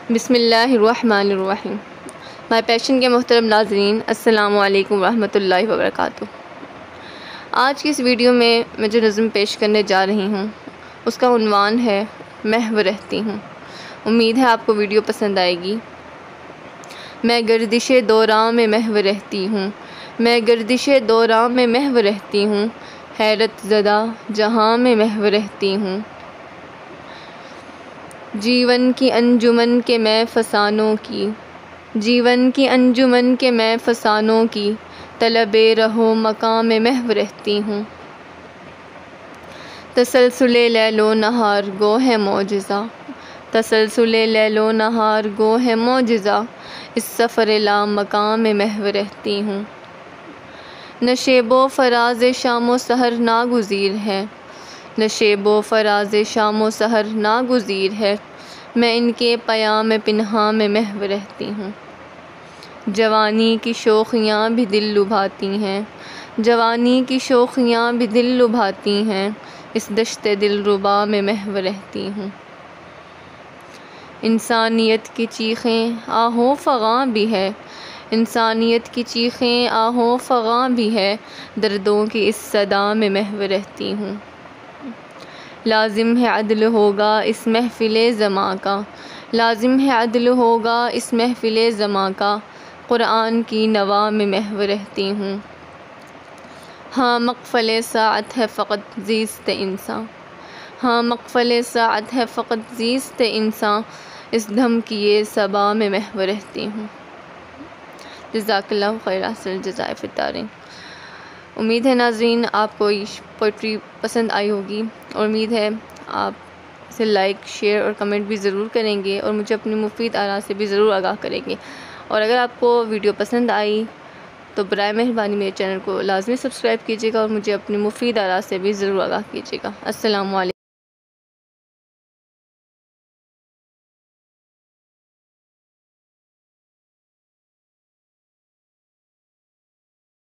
بسم اللہ الرحمن الرحیم۔ مائی پیشن کے محترم ناظرین، السلام علیکم ورحمۃ اللہ وبرکاتہ۔ آج کی اس ویڈیو میں جو نظم پیش کرنے جا رہی ہوں اس کا عنوان ہے محو رہتی ہوں۔ امید ہے آپ کو ویڈیو پسند آئے گی۔ میں گردش دوراں میں محو رہتی ہوں، میں گردش دوراں میں محو رہتی ہوں، حیرت زدہ جہاں میں محو رہتی ہوں۔ جیون کی انجمن کے میں فسانوں کی، جیون کی انجمن کے میں فسانوں کی، طلب رہو مقام میں محو رہتی ہوں۔ تسلسل لیل و نہار گو ہے معجزہ، تسلسل لیل و نہار گو ہے معجزہ، اس سفر لا مقام میں محو رہتی ہوں۔ نشیب و فراز شام و سحر ناگزیر ہے، نشیب و فراز شام و سحر ناگزیر ہے، میں ان کے پیام پنہاں میں محو رہتی ہوں۔ جوانی کی شوخیاں بھی دل لبھاتی ہیں، جوانی کی شوخیاں بھی دل لبھاتی ہیں، اس دشت دلربا میں محو رہتی ہوں۔ انسانیت کی چیخیں آہ و فغاں بھی ہے، انسانیت کی چیخیں آہ و فغاں بھی ہے، دردوں کی اس صدا میں محو رہتی ہوں۔ لازم ہے عدل ہوگا اس محفل زماں کا، لازم ہے عدل ہوگا اس محفل زماں کا، قرآن کی نوا میں محو رہتی ہوں۔ ہاں مقفل ساعت ہے فقط زیست انسان، ہاں مقفل ساعت ہے فقط زیست انسان، اس دھمکیے صبا میں محو رہتی ہوں۔ جزاک اللہ خیر احسن الجزائے فی الدارین۔ امید ہے ناظرین آپ کو یہ پوئٹری پسند آئی ہوگی، اور امید ہے آپ اسے لائک، شیئر اور کمنٹ بھی ضرور کریں گے، اور مجھے اپنی مفید آراء سے بھی ضرور آگاہ کریں گے۔ اور اگر آپ کو ویڈیو پسند آئی تو برائے مہربانی میرے چینل کو لازمی سبسکرائب کیجیے گا، اور مجھے اپنی مفید آراء سے بھی ضرور آگاہ کیجیے گا۔ السلام علیکم۔